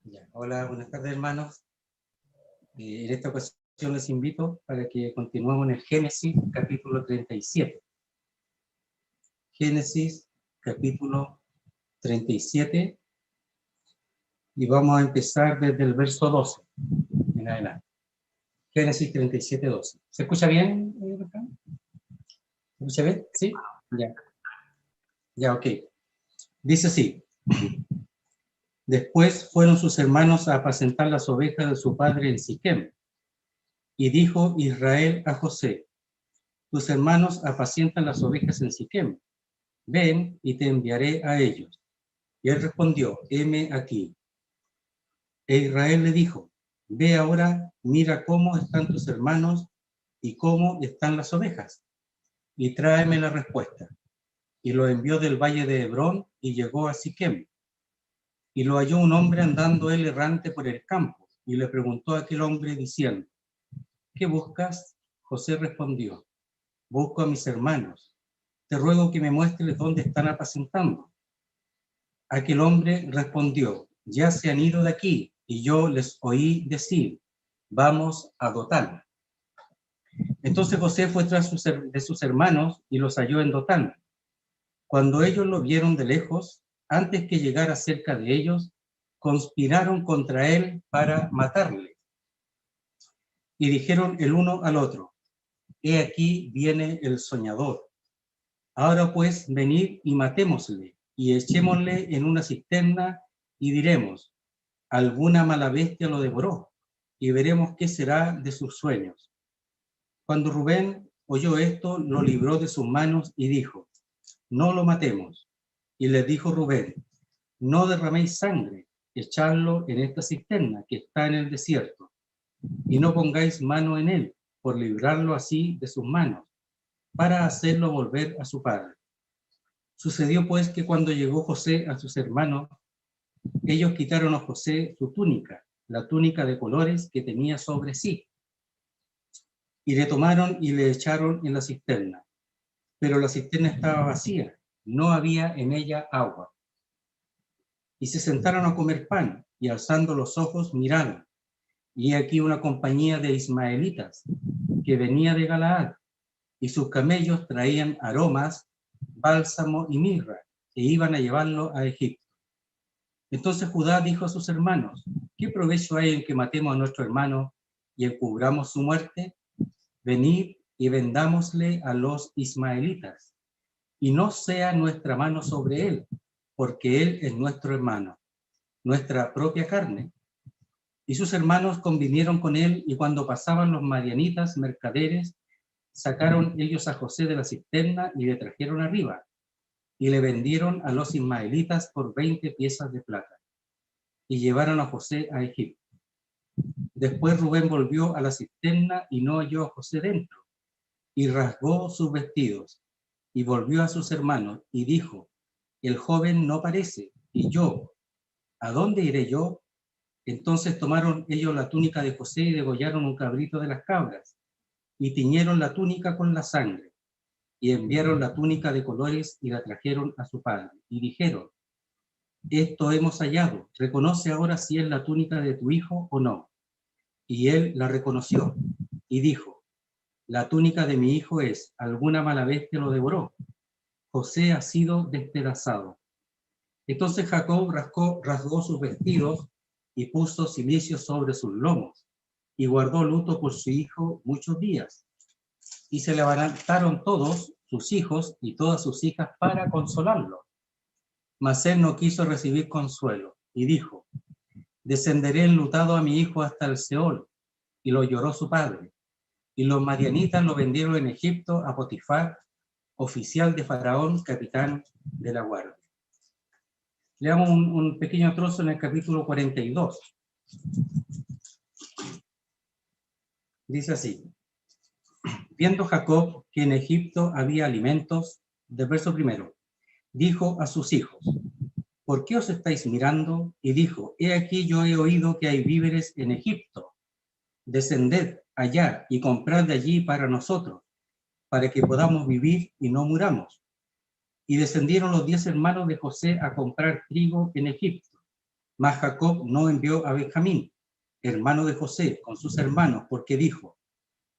Ya. Hola, buenas tardes, hermanos. En esta ocasión les invito para que continuemos en el Génesis, capítulo 37. Génesis, capítulo 37, y vamos a empezar desde el verso 12 en adelante. Génesis 37, 12. ¿Se escucha bien? ¿Se escucha bien? ¿Sí? Ya. Ya, ok. Dice así. Después fueron sus hermanos a apacentar las ovejas de su padre en Siquem. Y dijo Israel a José: tus hermanos apacientan las ovejas en Siquem. Ven y te enviaré a ellos. Y él respondió: heme aquí. E Israel le dijo: ve ahora, mira cómo están tus hermanos y cómo están las ovejas, y tráeme la respuesta. Y lo envió del valle de Hebrón y llegó a Siquem. Y lo halló un hombre andando él errante por el campo, y le preguntó a aquel hombre diciendo: ¿qué buscas? José respondió: busco a mis hermanos. Te ruego que me muestres dónde están apacentando. Aquel hombre respondió: ya se han ido de aquí, y yo les oí decir: vamos a Dotán. Entonces José fue tras de sus hermanos y los halló en Dotán. Cuando ellos lo vieron de lejos, antes que llegara cerca de ellos, conspiraron contra él para matarle. Y dijeron el uno al otro: he aquí viene el soñador. Ahora pues, venid y matémosle, y echémosle en una cisterna, y diremos: alguna mala bestia lo devoró, y veremos qué será de sus sueños. Cuando Rubén oyó esto, lo libró de sus manos y dijo: no lo matemos. Y les dijo Rubén: no derraméis sangre, echadlo en esta cisterna que está en el desierto, y no pongáis mano en él, por librarlo así de sus manos, para hacerlo volver a su padre. Sucedió pues que cuando llegó José a sus hermanos, ellos quitaron a José su túnica, la túnica de colores que tenía sobre sí, y le tomaron y le echaron en la cisterna. Pero la cisterna estaba vacía, no había en ella agua. Y se sentaron a comer pan, y alzando los ojos miraron, y aquí una compañía de ismaelitas que venía de Galaad, y sus camellos traían aromas, bálsamo y mirra, e iban a llevarlo a Egipto. Entonces Judá dijo a sus hermanos: ¿qué provecho hay en que matemos a nuestro hermano y encubramos su muerte? Venid y vendámosle a los ismaelitas, y no sea nuestra mano sobre él, porque él es nuestro hermano, nuestra propia carne. Y sus hermanos convinieron con él, y cuando pasaban los madianitas mercaderes, sacaron ellos a José de la cisterna y le trajeron arriba, y le vendieron a los ismaelitas por 20 piezas de plata, y llevaron a José a Egipto. Después Rubén volvió a la cisterna y no halló a José dentro, y rasgó sus vestidos, y volvió a sus hermanos, y dijo: el joven no parece, y yo, ¿a dónde iré yo? Entonces tomaron ellos la túnica de José y degollaron un cabrito de las cabras, y tiñeron la túnica con la sangre, y enviaron la túnica de colores y la trajeron a su padre, y dijeron: esto hemos hallado, reconoce ahora si es la túnica de tu hijo o no. Y él la reconoció, y dijo: la túnica de mi hijo es, alguna mala bestia lo devoró. José ha sido despedazado. Entonces Jacob rasgó sus vestidos y puso cilicio sobre sus lomos, y guardó luto por su hijo muchos días. Y se levantaron todos sus hijos y todas sus hijas para consolarlo. Mas él no quiso recibir consuelo, y dijo: descenderé enlutado a mi hijo hasta el Seol. Y lo lloró su padre. Y los madianitas lo vendieron en Egipto a Potifar, oficial de Faraón, capitán de la guardia. Leamos un pequeño trozo en el capítulo 42. Dice así: viendo Jacob que en Egipto había alimentos, del verso primero, dijo a sus hijos: ¿por qué os estáis mirando? Y dijo: he aquí yo he oído que hay víveres en Egipto. Descended allá y comprad de allí para nosotros, para que podamos vivir y no muramos. Y descendieron los 10 hermanos de José a comprar trigo en Egipto. Mas Jacob no envió a Benjamín, hermano de José, con sus hermanos, porque dijo,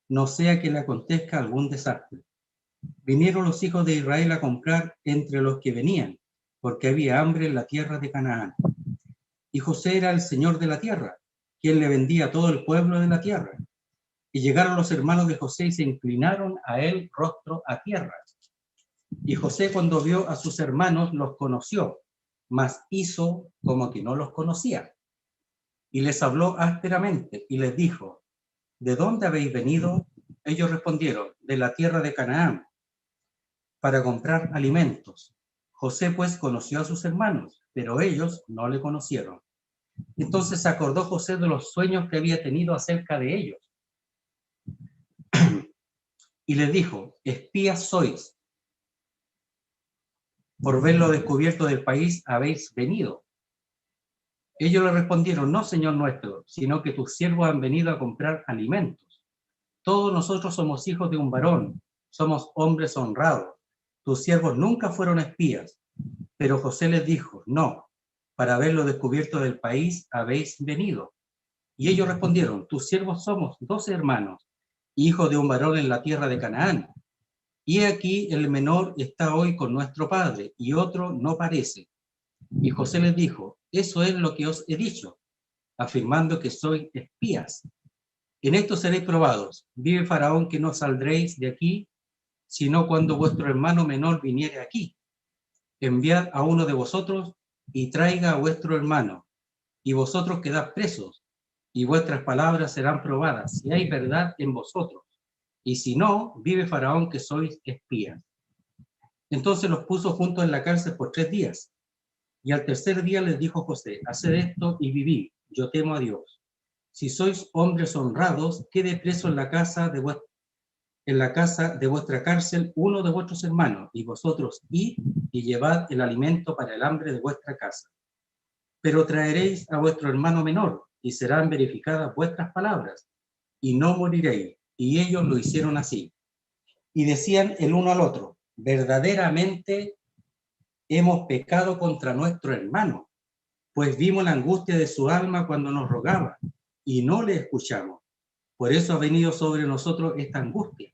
no sea que le acontezca algún desastre. Vinieron los hijos de Israel a comprar entre los que venían, porque había hambre en la tierra de Canaán. Y José era el señor de la tierra, quien le vendía a todo el pueblo de la tierra. Y llegaron los hermanos de José y se inclinaron a él rostro a tierra. Y José, cuando vio a sus hermanos, los conoció, mas hizo como que no los conocía. Y les habló ásperamente y les dijo, ¿de dónde habéis venido? Ellos respondieron, de la tierra de Canaán, para comprar alimentos. José pues conoció a sus hermanos, pero ellos no le conocieron. Entonces se acordó José de los sueños que había tenido acerca de ellos. Y les dijo, espías sois, por verlo descubierto del país habéis venido. Ellos le respondieron, no, señor nuestro, sino que tus siervos han venido a comprar alimentos. Todos nosotros somos hijos de un varón, somos hombres honrados. Tus siervos nunca fueron espías. Pero José les dijo, no, para verlo descubierto del país habéis venido. Y ellos respondieron, tus siervos somos 12 hermanos, hijos de un varón en la tierra de Canaán. Y aquí el menor está hoy con nuestro padre, y otro no parece. Y José les dijo, eso es lo que os he dicho, afirmando que sois espías. En esto seréis probados. Vive Faraón que no saldréis de aquí, sino cuando vuestro hermano menor viniere aquí. Enviad a uno de vosotros y traiga a vuestro hermano, y vosotros quedad presos, y vuestras palabras serán probadas, si hay verdad en vosotros. Y si no, vive Faraón que sois espías. Entonces los puso juntos en la cárcel por 3 días. Y al tercer día les dijo José, haced esto y vivid, yo temo a Dios. Si sois hombres honrados, quede preso en la casa de vuestra cárcel uno de vuestros hermanos, y vosotros id y llevad el alimento para el hambre de vuestra casa. Pero traeréis a vuestro hermano menor, y serán verificadas vuestras palabras, y no moriréis. Y ellos lo hicieron así. Y decían el uno al otro, verdaderamente hemos pecado contra nuestro hermano, pues vimos la angustia de su alma cuando nos rogaba, y no le escuchamos. Por eso ha venido sobre nosotros esta angustia.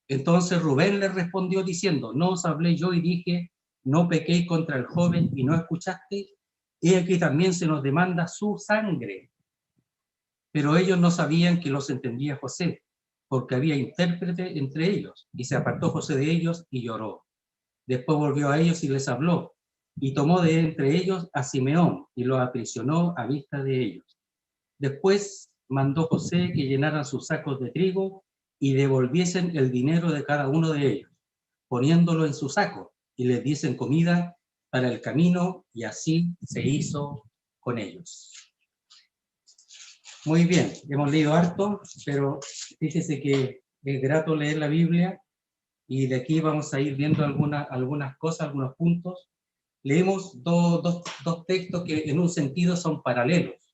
Entonces Rubén le respondió diciendo, no os hablé yo y dije, no pequéis contra el joven y no escuchasteis. He aquí también se nos demanda su sangre. Pero ellos no sabían que los entendía José, porque había intérprete entre ellos. Y se apartó José de ellos y lloró. Después volvió a ellos y les habló, y tomó de entre ellos a Simeón y lo aprisionó a vista de ellos. Después mandó José que llenaran sus sacos de trigo y devolviesen el dinero de cada uno de ellos, poniéndolo en su saco, y les diesen comida para el camino, y así se hizo con ellos. Muy bien, hemos leído harto, pero fíjese que es grato leer la Biblia, y de aquí vamos a ir viendo algunas cosas, algunos puntos. Leemos dos textos que en un sentido son paralelos,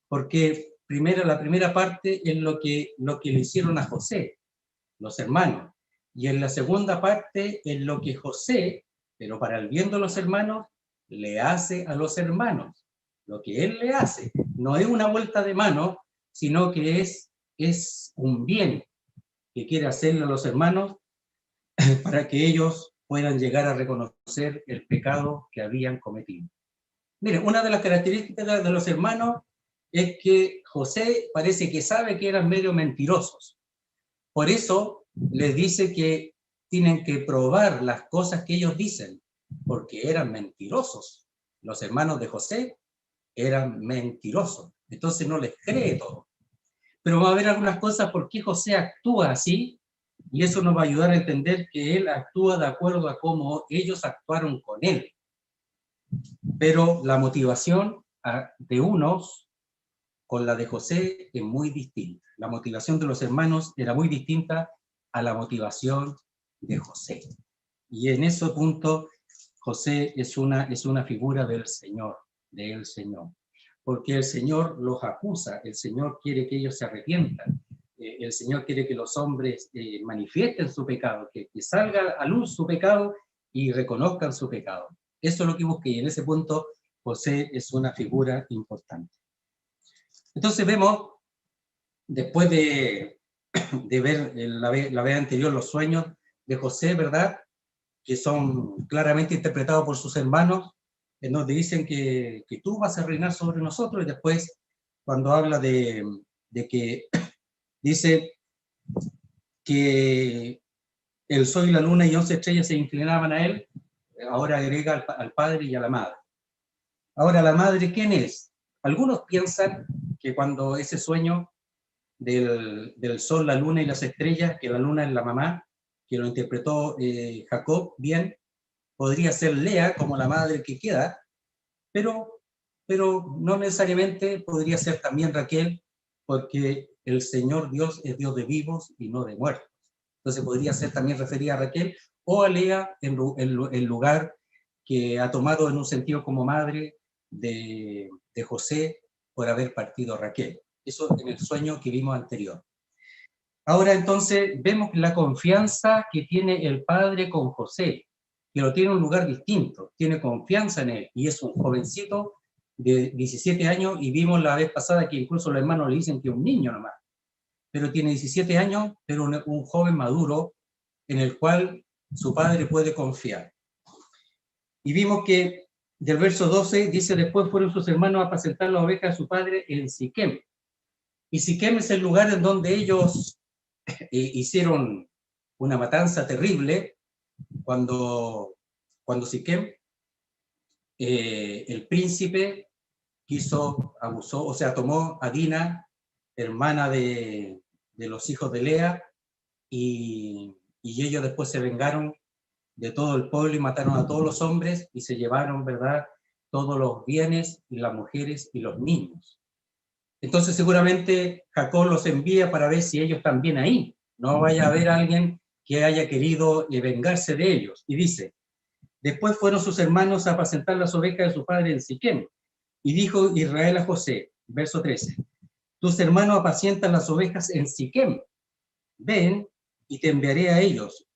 porque la primera parte es lo que le hicieron a José, los hermanos, y en la segunda parte es lo que José, pero para el bien de los hermanos, le hace a los hermanos. Lo que él le hace no es una vuelta de mano, sino que es un bien que quiere hacerle a los hermanos para que ellos puedan llegar a reconocer el pecado que habían cometido. Miren, una de las características de los hermanos es que José parece que sabe que eran medio mentirosos. Por eso les dice que tienen que probar las cosas que ellos dicen, porque eran mentirosos. Los hermanos de José eran mentirosos, entonces no les cree todo. Pero va a haber algunas cosas por qué José actúa así, y eso nos va a ayudar a entender que él actúa de acuerdo a cómo ellos actuaron con él. Pero la motivación de unos con la de José es muy distinta. La motivación de los hermanos era muy distinta a la motivación de José. Y en ese punto, José es una figura del Señor. Porque el Señor los acusa, el Señor quiere que ellos se arrepientan, el Señor quiere que los hombres manifiesten su pecado, que salga a luz su pecado y reconozcan su pecado. Eso es lo que busqué, y en ese punto José es una figura importante. Entonces vemos, después de ver la vez anterior los sueños de José, ¿verdad?, que son claramente interpretados por sus hermanos, nos dicen que tú vas a reinar sobre nosotros, y después cuando habla de que dice que el sol y la luna y 11 estrellas se inclinaban a él, ahora agrega al padre y a la madre. Ahora, ¿la madre quién es? Algunos piensan que cuando ese sueño del sol, la luna y las estrellas, que la luna es la mamá, que lo interpretó Jacob bien, podría ser Lea como la madre que queda, pero no necesariamente, podría ser también Raquel, porque el Señor Dios es Dios de vivos y no de muertos. Entonces podría ser también referida a Raquel o a Lea, en lugar que ha tomado en un sentido como madre de José por haber partido a Raquel. Eso en el sueño que vimos anterior. Ahora entonces vemos la confianza que tiene el padre con José, que lo tiene en un lugar distinto, tiene confianza en él, y es un jovencito de 17 años, y vimos la vez pasada que incluso los hermanos le dicen que es un niño nomás, pero tiene 17 años, pero un joven maduro en el cual su padre puede confiar. Y vimos que del verso 12 dice: después fueron sus hermanos a apacentar las ovejas de su padre en Siquem. Y Siquem es el lugar en donde ellos hicieron una matanza terrible cuando Siquem, el príncipe, abusó, o sea, tomó a Dina, hermana de los hijos de Lea, y ellos después se vengaron de todo el pueblo y mataron a todos los hombres y se llevaron, ¿verdad?, todos los bienes y las mujeres y los niños. Entonces seguramente Jacob los envía para ver si ellos están bien ahí. No vaya a haber alguien que haya querido vengarse de ellos. Y dice: después fueron sus hermanos a apacentar las ovejas de su padre en Siquem. Y dijo Israel a José, verso 13: tus hermanos apacientan las ovejas en Siquem. Ven y te enviaré a ellos.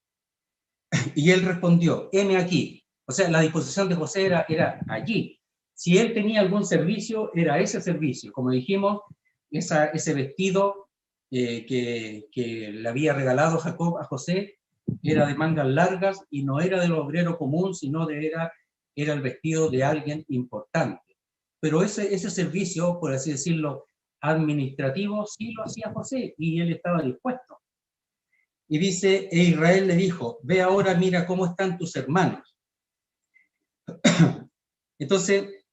Y él respondió: heme aquí. O sea, la disposición de José era allí. Si él tenía algún servicio, era ese servicio. Como dijimos, ese vestido que le había regalado Jacob a José era de mangas largas y no era del obrero común, sino era el vestido de alguien importante. Pero ese servicio, por así decirlo, administrativo, sí lo hacía José, y él estaba dispuesto. Y dice: e Israel le dijo: ve ahora, mira cómo están tus hermanos. Entonces,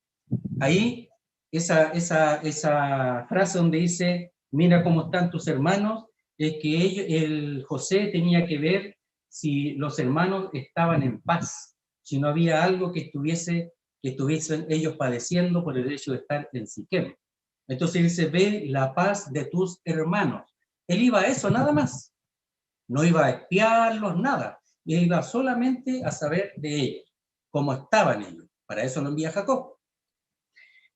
ahí, esa frase donde dice: mira cómo están tus hermanos, es que el José tenía que ver si los hermanos estaban en paz, si no había algo que estuviesen ellos padeciendo por el hecho de estar en Siquem. Entonces dice: ve la paz de tus hermanos. Él iba a eso, nada más. No iba a espiarlos, nada. Iba solamente a saber de ellos, cómo estaban ellos. Para eso lo envía Jacob.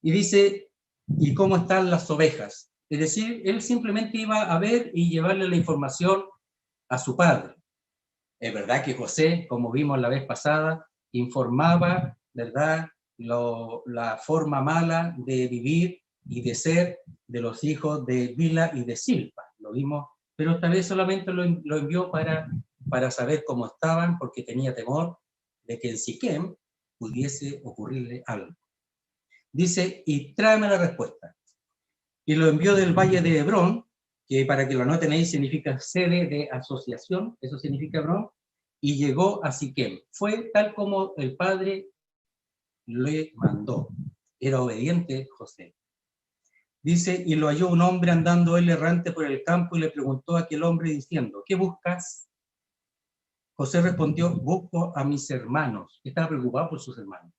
Y dice: ¿y cómo están las ovejas? Es decir, él simplemente iba a ver y llevarle la información a su padre. Es verdad que José, como vimos la vez pasada, informaba, ¿verdad?, la forma mala de vivir y de ser de los hijos de Bilha y de Silpa. Lo vimos, pero esta vez solamente lo envió para saber cómo estaban, porque tenía temor de que en Siquem pudiese ocurrirle algo. Dice: y tráeme la respuesta. Y lo envió del valle de Hebrón, que para que lo anoten ahí significa sede de asociación, eso significa Hebrón, y llegó a Siquem. Fue tal como el padre le mandó. Era obediente José. Dice: y lo halló un hombre andando él errante por el campo, y le preguntó a aquel hombre diciendo: ¿qué buscas? José respondió: busco a mis hermanos. Estaba preocupado por sus hermanos.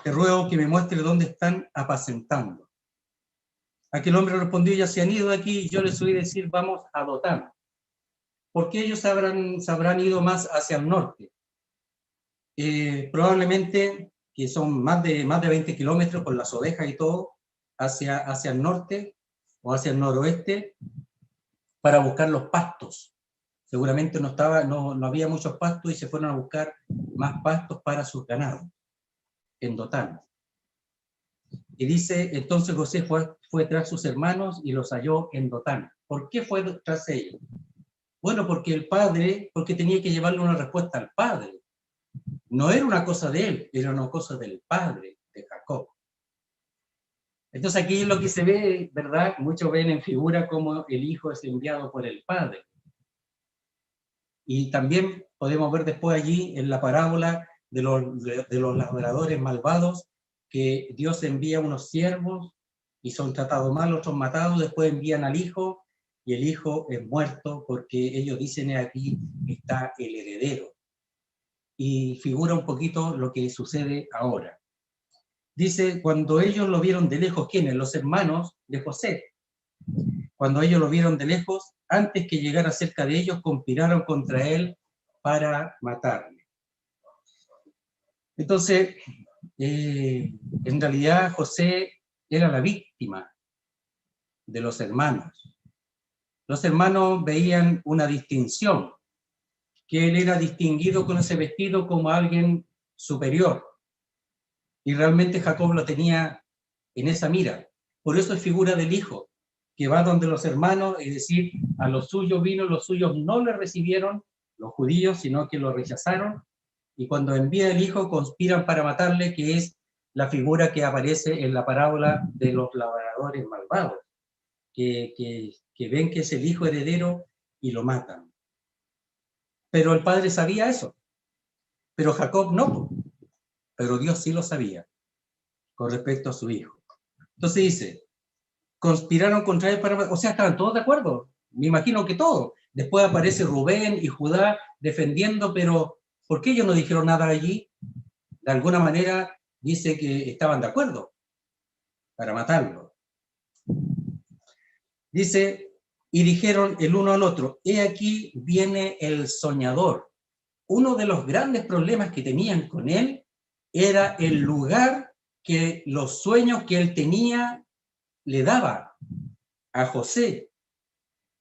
Te ruego que me muestre dónde están apacentando. Aquel hombre respondió: ya se han ido de aquí, y yo les oí decir: vamos a Dotán. Porque ellos se habrán ido más hacia el norte. Probablemente que son más de 20 kilómetros con las ovejas y todo, hacia el norte o hacia el noroeste, para buscar los pastos. Seguramente no había muchos pastos, y se fueron a buscar más pastos para sus ganados en Dotán. Y dice, entonces José fue tras sus hermanos y los halló en Dotán. ¿Por qué fue tras ellos? Bueno, porque tenía que llevarle una respuesta al padre. No era una cosa de él, era una cosa del padre, de Jacob. Entonces aquí lo que se ve, ¿verdad? Muchos ven en figura como el hijo es enviado por el padre. Y también podemos ver después allí en la parábola de los labradores malvados, que Dios envía unos siervos y son tratados mal, otros matados, después envían al hijo y el hijo es muerto porque ellos dicen aquí está el heredero. Y figura un poquito lo que sucede ahora. Dice, cuando ellos lo vieron de lejos, ¿quiénes? Los hermanos de José. Cuando ellos lo vieron de lejos, antes que llegara cerca de ellos, conspiraron contra él para matarle. Entonces, en realidad José era la víctima de los hermanos. Los hermanos veían una distinción, que él era distinguido con ese vestido como alguien superior. Y realmente Jacob lo tenía en esa mira. Por eso es figura del hijo, que va donde los hermanos, es decir, a los suyos vino, los suyos no le recibieron, los judíos, sino que lo rechazaron, y cuando envía el hijo conspiran para matarle, que es la figura que aparece en la parábola de los labradores malvados, que ven que es el hijo heredero y lo matan. Pero el padre sabía eso, pero Jacob no, pero Dios sí lo sabía con respecto a su hijo. Entonces dice, conspiraron contra él para... O sea, estaban todos de acuerdo, me imagino que todos. Después aparece Rubén y Judá defendiendo, pero ¿por qué ellos no dijeron nada allí? De alguna manera dice que estaban de acuerdo para matarlo. Dice, y dijeron el uno al otro, he aquí viene el soñador. Uno de los grandes problemas que tenían con él era el lugar que los sueños que él tenía le daba a José.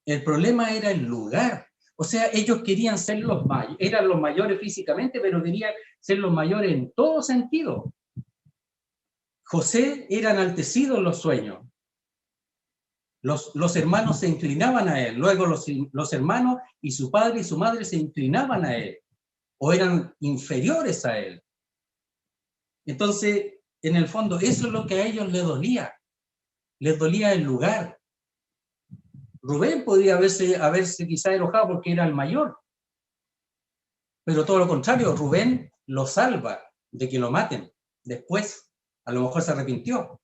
El problema era el lugar. O sea, ellos querían ser los mayores, eran los mayores físicamente, pero querían ser los mayores en todo sentido. José era enaltecido en los sueños. Los hermanos se inclinaban a él, luego los hermanos y su padre y su madre se inclinaban a él, o eran inferiores a él. Entonces, en el fondo, eso es lo que a ellos les dolía el lugar. Rubén podría haberse quizá enojado porque era el mayor, pero todo lo contrario, Rubén lo salva de que lo maten. Después, a lo mejor se arrepintió.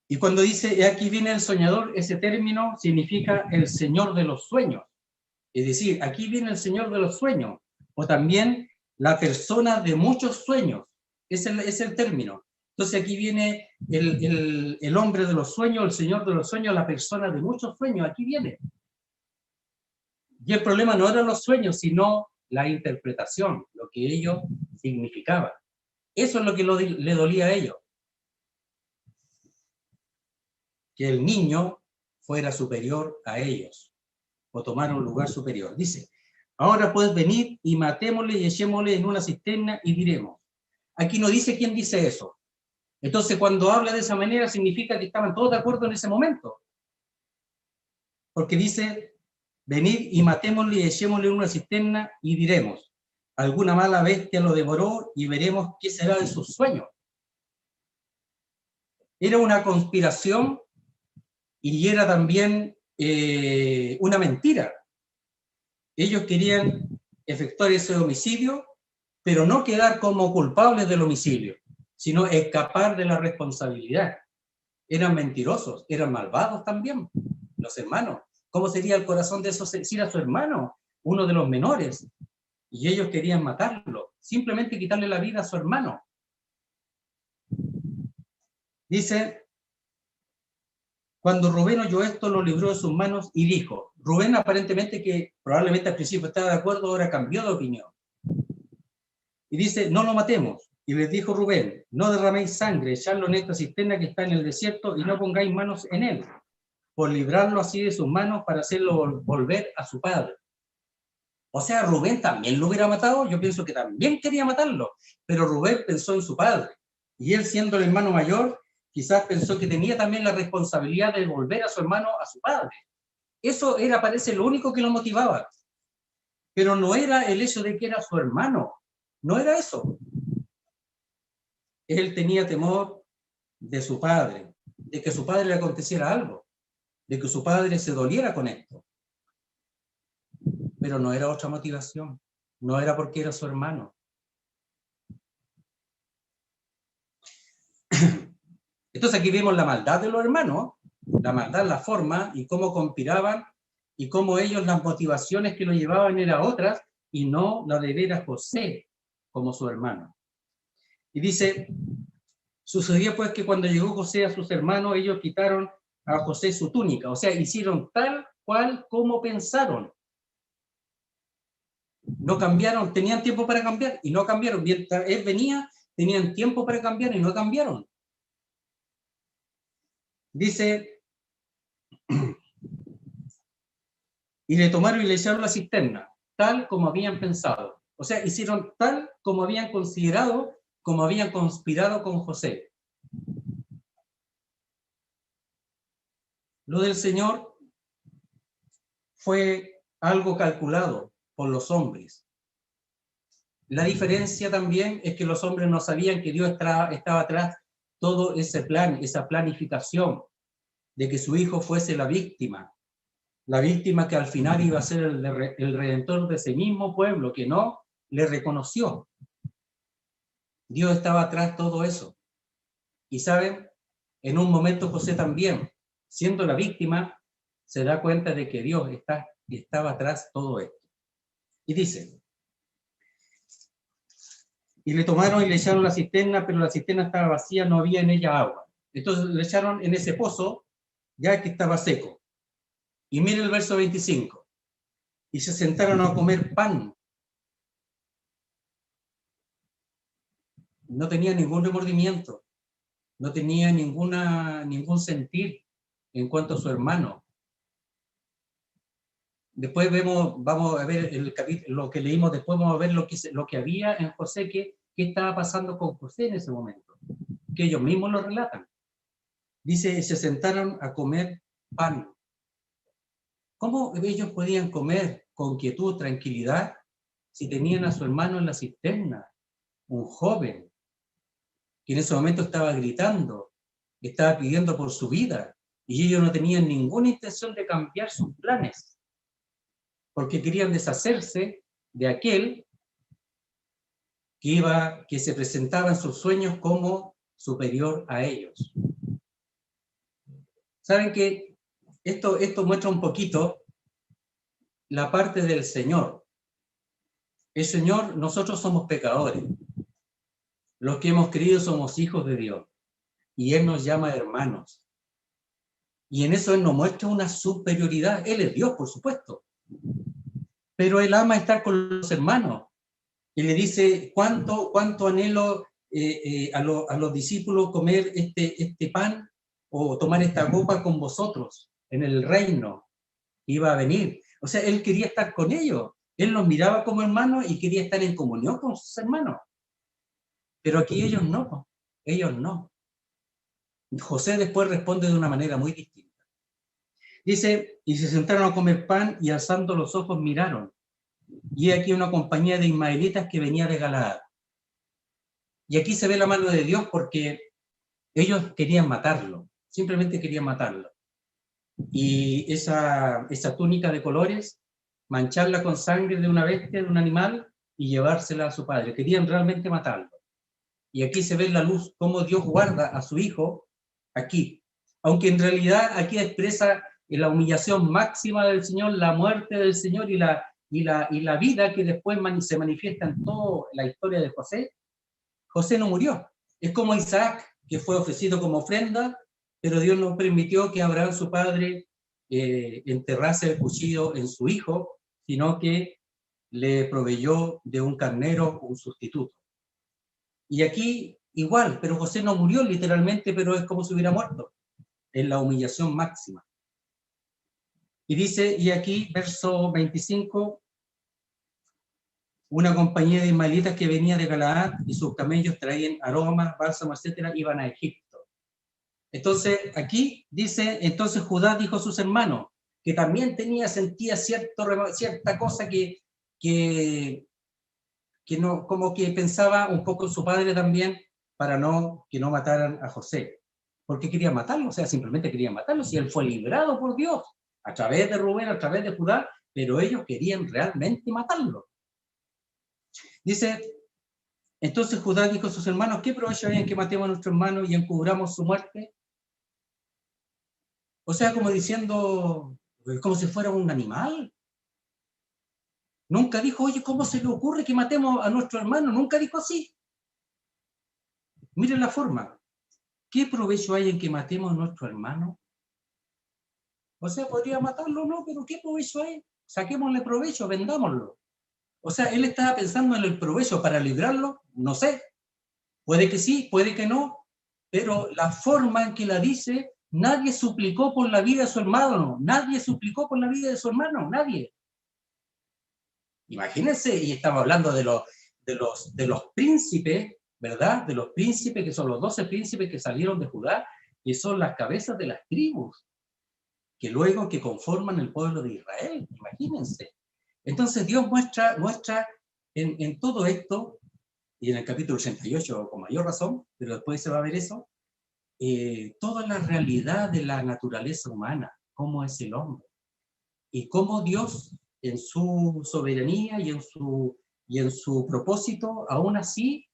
Y cuando dice, aquí viene el soñador, ese término significa el señor de los sueños. Es decir, aquí viene el señor de los sueños, o también la persona de muchos sueños. Es el término. Entonces aquí viene el hombre de los sueños, el señor de los sueños, la persona de muchos sueños. Aquí viene. Y el problema no eran los sueños, sino la interpretación, lo que ellos significaban. Eso es lo que le dolía a ellos. Que el niño fuera superior a ellos, o tomar un lugar superior. Dice, ahora puedes venir y matémosle y echémosle en una cisterna y diremos. Aquí no dice quién dice eso. Entonces, cuando habla de esa manera, significa que estaban todos de acuerdo en ese momento. Porque dice, venid y matémosle y echémosle en una cisterna y diremos, alguna mala bestia lo devoró y veremos qué será de sus sueños. Era una conspiración y era también una mentira. Ellos querían efectuar ese homicidio, pero no quedar como culpables del homicidio, sino escapar de la responsabilidad. Eran mentirosos, eran malvados también, los hermanos. ¿Cómo sería el corazón de esos si era su hermano, uno de los menores? Y ellos querían matarlo, simplemente quitarle la vida a su hermano. Dice, cuando Rubén oyó esto, lo libró de sus manos y dijo, Rubén aparentemente que probablemente al principio estaba de acuerdo, ahora cambió de opinión. Y dice, no lo matemos. Y les dijo Rubén, no derraméis sangre, echadlo en esta cisterna que está en el desierto y no pongáis manos en él, por librarlo así de sus manos para hacerlo volver a su padre. O sea, Rubén también lo hubiera matado, yo pienso que también quería matarlo, pero Rubén pensó en su padre. Y él, siendo el hermano mayor, quizás pensó que tenía también la responsabilidad de devolver a su hermano a su padre. Eso era, parece, lo único que lo motivaba. Pero no era el hecho de que era su hermano. No era eso. Él tenía temor de su padre, de que a su padre le aconteciera algo, de que su padre se doliera con esto. Pero no era otra motivación. No era porque era su hermano. Entonces aquí vemos la maldad de los hermanos, la maldad, la forma, y cómo conspiraban, y cómo ellos, las motivaciones que lo llevaban eran otras, y no la de ver a José como su hermano. Y dice, sucedió pues que cuando llegó José a sus hermanos, ellos quitaron a José su túnica, o sea, hicieron tal cual como pensaron. No cambiaron, tenían tiempo para cambiar, y no cambiaron. Mientras él venía, tenían tiempo para cambiar, y no cambiaron. Dice, y le tomaron y le echaron la cisterna, tal como habían pensado. O sea, hicieron tal como habían considerado, como habían conspirado con José. Lo del Señor fue algo calculado por los hombres. La diferencia también es que los hombres no sabían que Dios estaba atrás todo ese plan, esa planificación de que su hijo fuese la víctima que al final iba a ser el redentor de ese mismo pueblo que no le reconoció. Dios estaba atrás de todo eso. Y saben, en un momento José también, siendo la víctima, se da cuenta de que Dios estaba atrás de todo esto. Y dice, y le tomaron y le echaron la cisterna, pero la cisterna estaba vacía, no había en ella agua. Entonces le echaron en ese pozo, ya que estaba seco. Y mire el verso 25. Y se sentaron a comer pan. No tenía ningún remordimiento, no tenía ningún sentir en cuanto a su hermano. Después vamos a ver lo que leímos, después vamos a ver lo que había en José, qué estaba pasando con José en ese momento, que ellos mismos lo relatan. Dice, se sentaron a comer pan. ¿Cómo ellos podían comer con quietud, tranquilidad, si tenían a su hermano en la cisterna, un joven, que en ese momento estaba gritando, estaba pidiendo por su vida, y ellos no tenían ninguna intención de cambiar sus planes, porque querían deshacerse de aquel que se presentaba en sus sueños como superior a ellos. ¿Saben qué? Esto muestra un poquito la parte del Señor. El Señor, nosotros somos pecadores. Los que hemos creído somos hijos de Dios. Y Él nos llama hermanos. Y en eso Él nos muestra una superioridad. Él es Dios, por supuesto. Pero Él ama estar con los hermanos. Y le dice, cuánto anhelo a los discípulos comer este pan o tomar esta copa con vosotros en el reino que iba a venir. O sea, Él quería estar con ellos. Él los miraba como hermanos y quería estar en comunión con sus hermanos. Pero aquí ellos no. Ellos no. José después responde de una manera muy distinta. Dice, y se sentaron a comer pan y alzando los ojos miraron. Y aquí una compañía de ismaelitas que venía de Galaad. Y aquí se ve la mano de Dios porque ellos querían matarlo, simplemente querían matarlo. Y esa túnica de colores, mancharla con sangre de una bestia, de un animal, y llevársela a su padre. Querían realmente matarlo. Y aquí se ve la luz, cómo Dios guarda a su hijo aquí. Aunque en realidad aquí expresa la humillación máxima del Señor, la muerte del Señor y la vida que después se manifiesta en toda la historia de José. José no murió. Es como Isaac, que fue ofrecido como ofrenda, pero Dios no permitió que Abraham, su padre, enterrase el cuchillo en su hijo, sino que le proveyó de un carnero, un sustituto. Y aquí igual, pero José no murió literalmente, pero es como si hubiera muerto, en la humillación máxima. Y dice, y aquí, verso 25, una compañía de ismaelitas que venía de Galaad y sus camellos traían aromas, bálsamos, etcétera, iban a Egipto. Entonces, aquí dice, entonces Judá dijo a sus hermanos, que también sentía cierta cosa que no, como que pensaba un poco en su padre también, para que no mataran a José. Porque querían matarlo, o sea, simplemente querían matarlo, si él fue librado por Dios, a través de Rubén, a través de Judá, pero ellos querían realmente matarlo. Dice, entonces Judá dijo a sus hermanos, ¿qué provecho hay en que matemos a nuestro hermano y encubramos su muerte? O sea, como diciendo, como si fuera un animal. Nunca dijo, oye, ¿cómo se le ocurre que matemos a nuestro hermano? Nunca dijo así. Miren la forma. ¿Qué provecho hay en que matemos a nuestro hermano? O sea, podría matarlo, ¿no? Pero ¿qué provecho hay? Saquémosle provecho, vendámoslo. O sea, él estaba pensando en el provecho para librarlo, no sé. Puede que sí, puede que no. Pero la forma en que la dice, nadie suplicó por la vida de su hermano. Nadie suplicó por la vida de su hermano, nadie. Imagínense, y estamos hablando de los príncipes, ¿verdad? De los príncipes, que son los 12 príncipes que salieron de Judá, que son las cabezas de las tribus, que luego que conforman el pueblo de Israel, imagínense. Entonces Dios muestra en todo esto, y en el capítulo 88 con mayor razón, pero después se va a ver eso, toda la realidad de la naturaleza humana, cómo es el hombre, y cómo Dios en su soberanía y en su propósito, aún así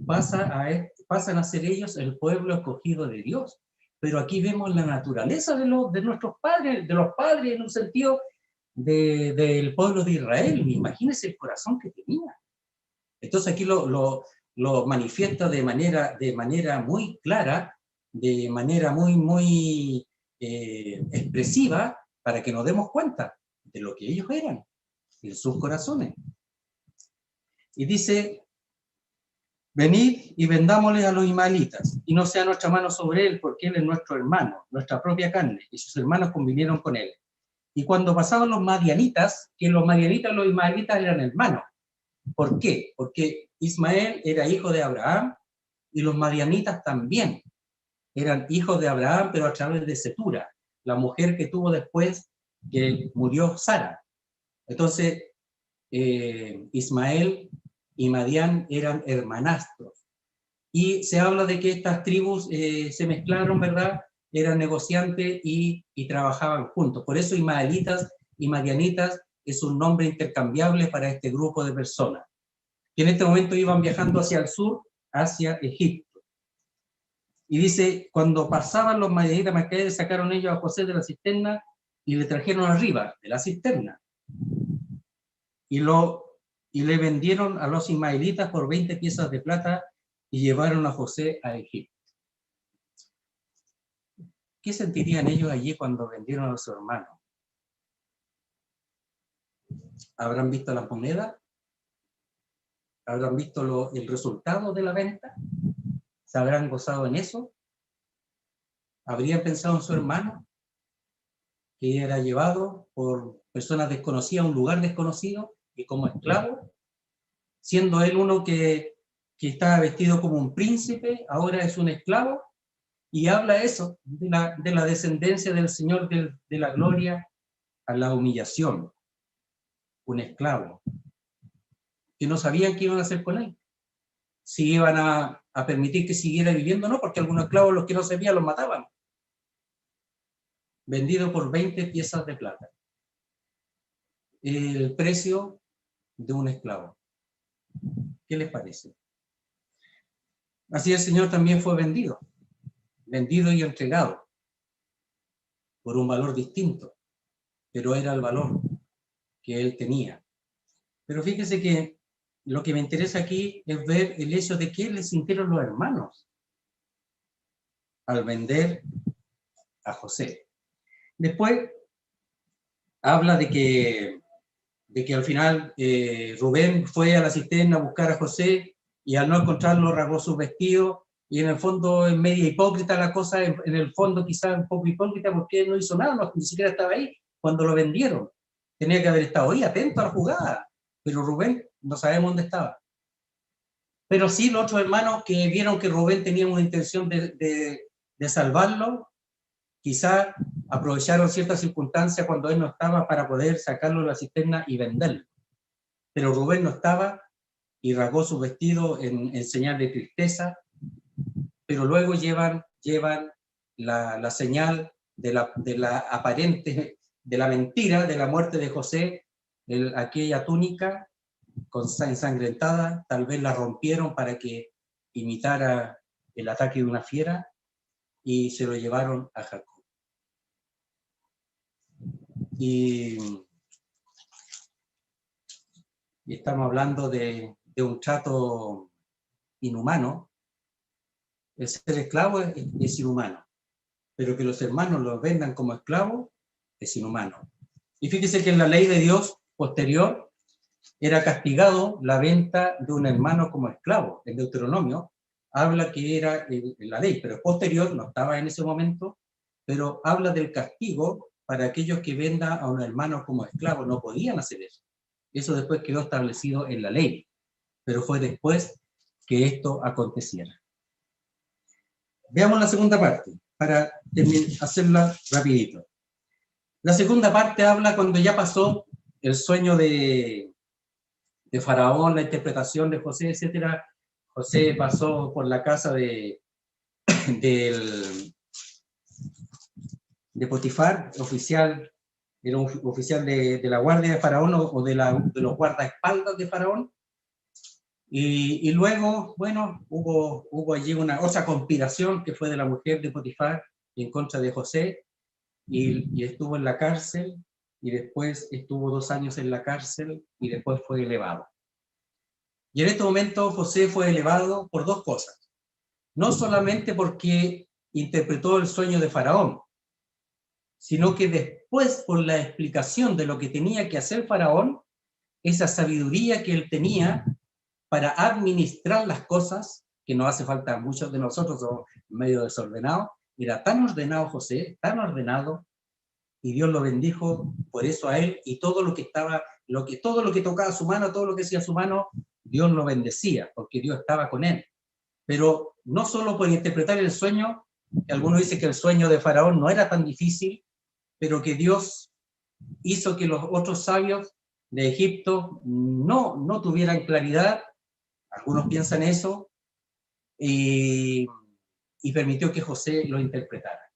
pasan a ser ellos el pueblo escogido de Dios. Pero aquí vemos la naturaleza de nuestros padres, de los padres en un sentido del pueblo de Israel. Imagínense el corazón que tenía. Entonces aquí lo manifiesta de manera muy clara, de manera muy expresiva, para que nos demos cuenta de lo que ellos eran, en sus corazones. Y dice, venid y vendámosle a los ismaelitas, y no sea nuestra mano sobre él, porque él es nuestro hermano, nuestra propia carne, y sus hermanos convinieron con él. Y cuando pasaban los madianitas, que los madianitas y los ismaelitas eran hermanos. ¿Por qué? Porque Ismael era hijo de Abraham, y los madianitas también eran hijos de Abraham, pero a través de Setura, la mujer que tuvo después que murió Sara. Entonces, Ismael y Madián eran hermanastros. Y se habla de que estas tribus se mezclaron, ¿verdad? Eran negociantes y trabajaban juntos. Por eso ismaelitas y madianitas es un nombre intercambiable para este grupo de personas, que en este momento iban viajando hacia el sur, hacia Egipto. Y dice, cuando pasaban los madianitas mercaderes, sacaron ellos a José de la cisterna y le trajeron arriba de la cisterna. Y le vendieron a los ismaelitas por 20 piezas de plata y llevaron a José a Egipto. ¿Qué sentirían ellos allí cuando vendieron a su hermano? ¿Habrán visto la moneda? ¿Habrán visto el resultado de la venta? ¿Se habrán gozado en eso? ¿Habrían pensado en su hermano, que era llevado por personas desconocidas a un lugar desconocido y como esclavo? Siendo él uno que estaba vestido como un príncipe, ahora es un esclavo. Y habla eso, de la descendencia del Señor de la gloria a la humillación. Un esclavo. Que no sabían qué iban a hacer con él. Si iban a permitir que siguiera viviendo, no, porque algunos esclavos, los que no servían, los mataban. Vendido por 20 piezas de plata. El precio de un esclavo. ¿Qué les parece? Así el Señor también fue vendido y entregado por un valor distinto, pero era el valor que él tenía. Pero fíjese que lo que me interesa aquí es ver el hecho de qué le sintieron los hermanos al vender a José. Después habla de que al final Rubén fue a la cisterna a buscar a José y al no encontrarlo rasgó sus vestidos, y en el fondo es media hipócrita la cosa, en el fondo quizás un poco hipócrita, porque él no hizo nada, ni siquiera estaba ahí cuando lo vendieron. Tenía que haber estado ahí atento a la jugada, pero Rubén no sabemos dónde estaba. Pero sí los otros hermanos que vieron que Rubén tenía una intención de salvarlo, quizá aprovecharon ciertas circunstancias cuando él no estaba para poder sacarlo de la cisterna y venderlo. Pero Rubén no estaba y rasgó su vestido en señal de tristeza, pero luego llevan la señal de la aparente, de la mentira de la muerte de José, aquella túnica ensangrentada, tal vez la rompieron para que imitara el ataque de una fiera y se lo llevaron a Jacob. Y estamos hablando de un trato inhumano. El ser esclavo es inhumano, pero que los hermanos los vendan como esclavos es inhumano. Y fíjese que en la ley de Dios posterior era castigado la venta de un hermano como esclavo. En Deuteronomio habla que era la ley, pero posterior, no estaba en ese momento, pero habla del castigo para aquellos que vendan a un hermano como esclavo. No podían hacer eso. Eso después quedó establecido en la ley, pero fue después que esto aconteciera. Veamos la segunda parte, para hacerla rapidito. La segunda parte habla cuando ya pasó el sueño de Faraón, la interpretación de José, etc. José pasó por la casa de Potifar, oficial, era un oficial de la guardia de Faraón o de los guardaespaldas de Faraón. Y luego, bueno, hubo allí una otra conspiración que fue de la mujer de Potifar en contra de José, y estuvo en la cárcel, y después estuvo 2 años en la cárcel, y después fue elevado. Y en este momento José fue elevado por 2 cosas. No solamente porque interpretó el sueño de Faraón, sino que después por la explicación de lo que tenía que hacer Faraón, esa sabiduría que él tenía para administrar las cosas, que nos hace falta a muchos de nosotros, somos medio desordenados. Era tan ordenado José, tan ordenado, y Dios lo bendijo por eso a él, y todo lo que tocaba su mano, todo lo que hacía su mano, Dios lo bendecía, porque Dios estaba con él. Pero no solo por interpretar el sueño, que algunos dicen que el sueño de Faraón no era tan difícil, pero que Dios hizo que los otros sabios de Egipto no tuvieran claridad, algunos piensan eso, y permitió que José lo interpretara.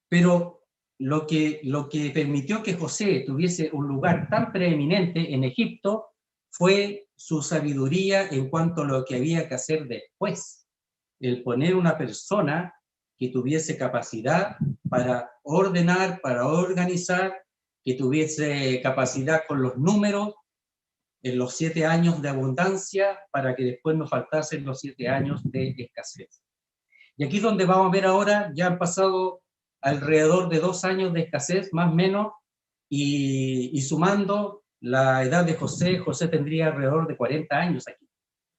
Pero lo que permitió que José tuviese un lugar tan preeminente en Egipto fue su sabiduría en cuanto a lo que había que hacer después. El poner una persona que tuviese capacidad para ordenar, para organizar, que tuviese capacidad con los números en los 7 años de abundancia, para que después no faltasen los 7 años de escasez. Y aquí es donde vamos a ver ahora, ya han pasado alrededor de 2 años de escasez, más o menos, y sumando la edad de José, José tendría alrededor de 40 años aquí,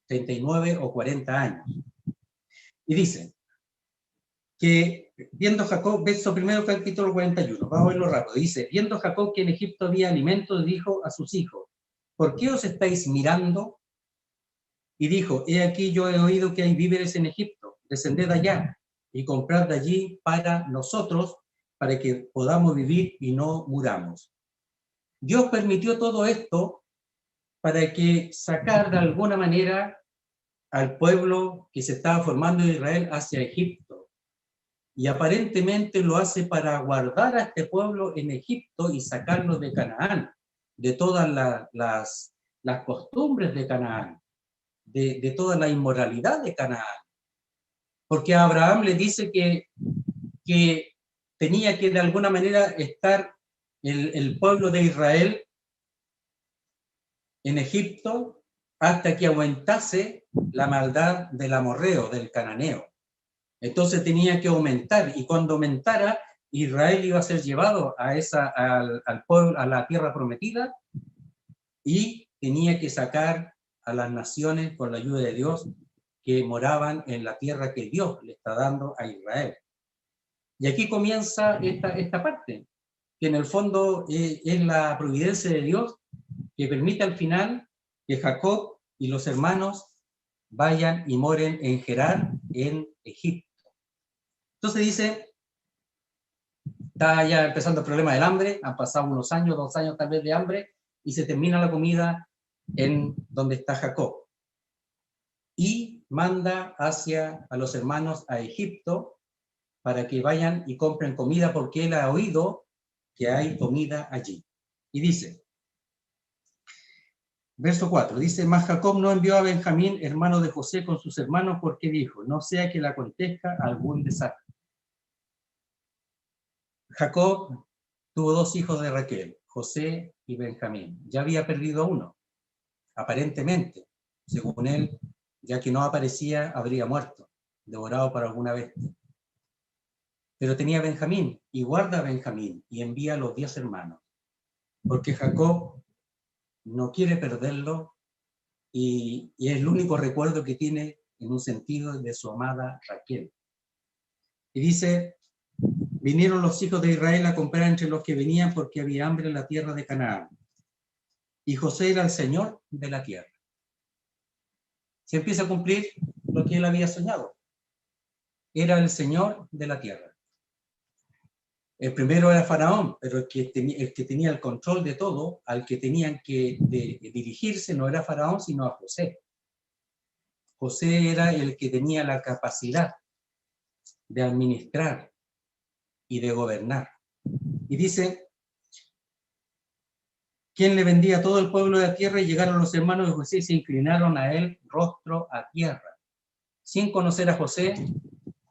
39 o 40 años. Y dice que viendo Jacob, verso primero capítulo 41, vamos a verlo rápido, dice, viendo Jacob que en Egipto había alimentos, dijo a sus hijos, ¿por qué os estáis mirando? Y dijo, he aquí yo he oído que hay víveres en Egipto, descended allá y comprad de allí para nosotros, para que podamos vivir y no muramos. Dios permitió todo esto para que sacar de alguna manera al pueblo que se estaba formando en Israel hacia Egipto. Y aparentemente lo hace para guardar a este pueblo en Egipto y sacarlo de Canaán, de todas las costumbres de Canaán, de toda la inmoralidad de Canaán. Porque a Abraham le dice que tenía que de alguna manera estar el pueblo de Israel en Egipto hasta que aumentase la maldad del amorreo, del cananeo. Entonces tenía que aumentar, y cuando aumentara, Israel iba a ser llevado al pueblo, a la tierra prometida, y tenía que sacar a las naciones con la ayuda de Dios que moraban en la tierra que Dios le está dando a Israel. Y aquí comienza esta parte, que en el fondo es la providencia de Dios que permite al final que Jacob y los hermanos vayan y moren en Gerar, en Egipto. Entonces dice, está ya empezando el problema del hambre, han pasado unos años, 2 años tal vez de hambre, y se termina la comida en donde está Jacob. Y manda a los hermanos a Egipto para que vayan y compren comida, porque él ha oído que hay comida allí. Y dice, verso 4, dice, mas Jacob no envió a Benjamín, hermano de José, con sus hermanos, porque dijo, no sea que le acontezca algún desastre. Jacob tuvo 2 hijos de Raquel, José y Benjamín. Ya había perdido uno, aparentemente. Según él, ya que no aparecía, habría muerto, devorado por alguna bestia. Pero tenía Benjamín, y guarda a Benjamín, y envía a los 10 hermanos. Porque Jacob no quiere perderlo, y es el único recuerdo que tiene en un sentido de su amada Raquel. Y dice, vinieron los hijos de Israel a comprar entre los que venían porque había hambre en la tierra de Canaán. Y José era el señor de la tierra. Se empieza a cumplir lo que él había soñado. Era el señor de la tierra. El primero era Faraón, pero el que tenía el control de todo, al que tenían que dirigirse, no era Faraón, sino a José. José era el que tenía la capacidad de administrar y de gobernar. Y dice, quien le vendía a todo el pueblo de la tierra, y llegaron los hermanos de José y se inclinaron a él rostro a tierra. Sin conocer a José,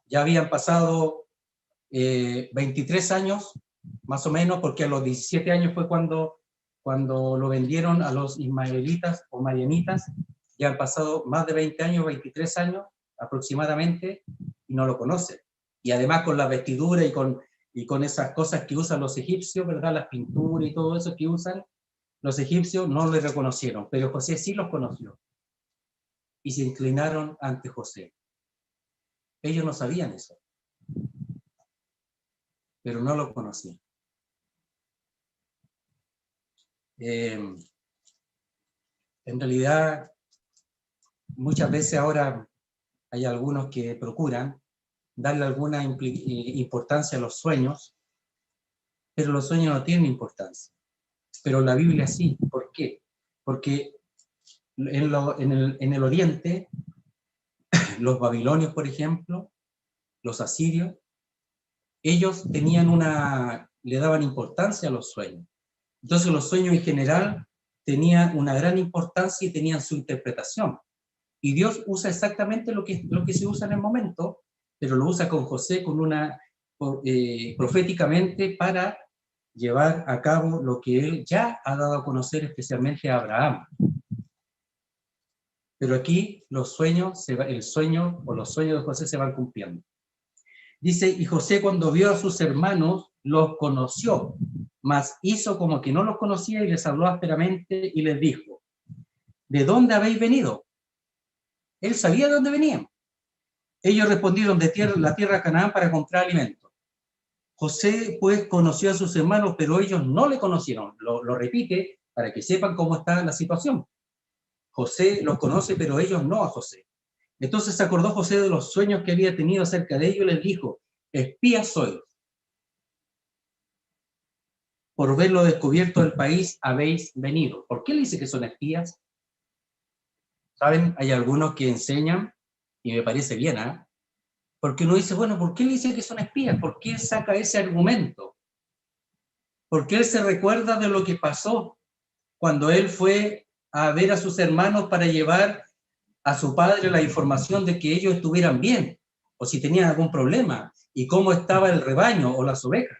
ya habían pasado 23 años, más o menos, porque a los 17 años fue cuando lo vendieron a los ismaelitas o madianitas. Ya han pasado más de 20 años, 23 años aproximadamente, y no lo conoce. Y además con la vestidura y con esas cosas que usan los egipcios, ¿verdad? Las pinturas y todo eso que usan, los egipcios no le reconocieron, pero José sí los conoció. Y se inclinaron ante José. Ellos no sabían eso, pero no lo conocían. En realidad, muchas veces ahora hay algunos que procuran darle alguna importancia a los sueños, pero los sueños no tienen importancia. Pero la Biblia sí. ¿Por qué? Porque en el Oriente, los babilonios, por ejemplo, los asirios, ellos le daban importancia a los sueños. Entonces los sueños en general tenían una gran importancia y tenían su interpretación. Y Dios usa exactamente lo que se usa en el momento, pero lo usa con José proféticamente para llevar a cabo lo que él ya ha dado a conocer especialmente a Abraham. Pero aquí los sueños de José se van cumpliendo. Dice, y José cuando vio a sus hermanos, los conoció, mas hizo como que no los conocía y les habló ásperamente y les dijo, ¿de dónde habéis venido? Él sabía de dónde venían. Ellos respondieron, de la tierra de Canaán para comprar alimento. José pues conoció a sus hermanos, pero ellos no le conocieron. Lo repite para que sepan cómo está la situación. José los conoce, pero ellos no a José. Entonces se acordó José de los sueños que había tenido acerca de ellos y les dijo, espías sois. Por verlo descubierto del país habéis venido. ¿Por qué le dice que son espías? ¿Saben? Hay algunos que enseñan, y me parece bien, ¿eh? Porque uno dice, bueno, ¿por qué le dice que son espías? ¿Por qué saca ese argumento? Porque él se recuerda de lo que pasó cuando él fue a ver a sus hermanos para llevar a su padre la información de que ellos estuvieran bien, o si tenían algún problema, y cómo estaba el rebaño o las ovejas.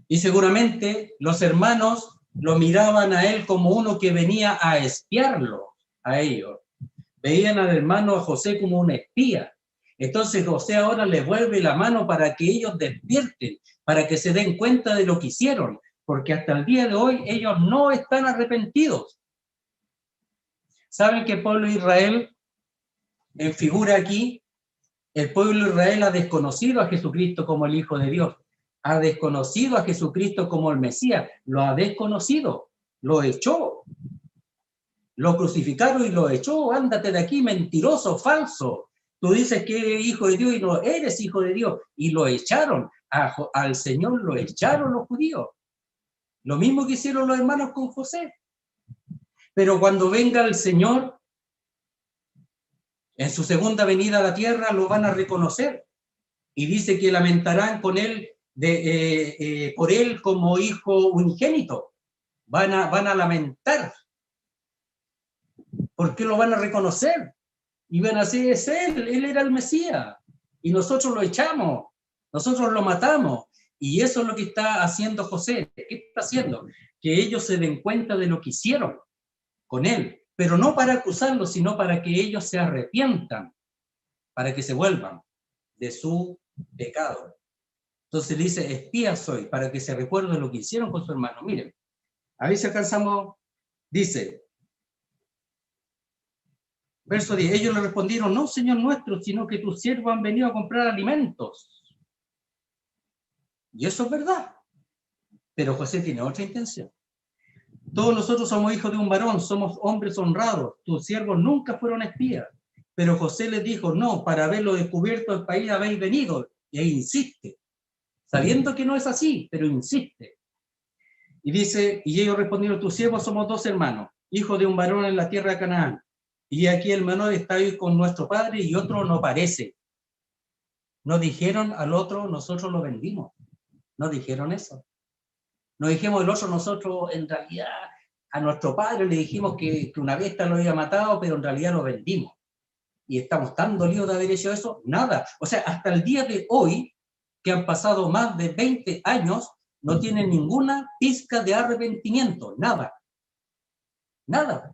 Y seguramente los hermanos lo miraban a él como uno que venía a espiarlo a ellos. Veían al hermano, a José, como un espía. Entonces José ahora les vuelve la mano para que ellos despierten, para que se den cuenta de lo que hicieron, porque hasta el día de hoy ellos no están arrepentidos. ¿Saben que el pueblo de Israel, en figura aquí, el pueblo de Israel ha desconocido a Jesucristo como el Hijo de Dios, ha desconocido a Jesucristo como el Mesías, lo ha desconocido, lo echó. Lo crucificaron y lo echó. Ándate de aquí, mentiroso, falso. Tú dices que eres hijo de Dios y no eres hijo de Dios. Y lo echaron. Al Señor lo echaron los judíos. Lo mismo que hicieron los hermanos con José. Pero cuando venga el Señor, en su segunda venida a la tierra, lo van a reconocer. Y dice que lamentarán con él por él como hijo unigénito. Van a lamentar. ¿Por qué lo van a reconocer? Y van a decir, es él era el Mesías. Y nosotros lo echamos, nosotros lo matamos. Y eso es lo que está haciendo José. ¿Qué está haciendo? Que ellos se den cuenta de lo que hicieron con él, pero no para acusarlo, sino para que ellos se arrepientan, para que se vuelvan de su pecado. Entonces dice, espía soy, para que se recuerden lo que hicieron con su hermano. Miren, a ver si alcanzamos, dice, verso 10, ellos le respondieron, no, Señor nuestro, sino que tus siervos han venido a comprar alimentos. Y eso es verdad. Pero José tiene otra intención. Todos nosotros somos hijos de un varón, somos hombres honrados, tus siervos nunca fueron espías. Pero José les dijo, no, para haberlo descubierto el país habéis venido. Y ahí insiste, sabiendo que no es así, pero insiste. Y dice, y ellos respondieron, tus siervos somos 2 hermanos, hijos de un varón en la tierra de Canaán. Y aquí el menor está ahí con nuestro padre y otro no parece. No dijeron al otro, nosotros lo vendimos. No dijeron eso. No dijimos el otro, nosotros en realidad a nuestro padre le dijimos que una bestia lo había matado, pero en realidad lo vendimos. Y estamos tan dolidos de haber hecho eso, nada. O sea, hasta el día de hoy, que han pasado más de 20 años, no tienen ninguna pizca de arrepentimiento, nada. Nada.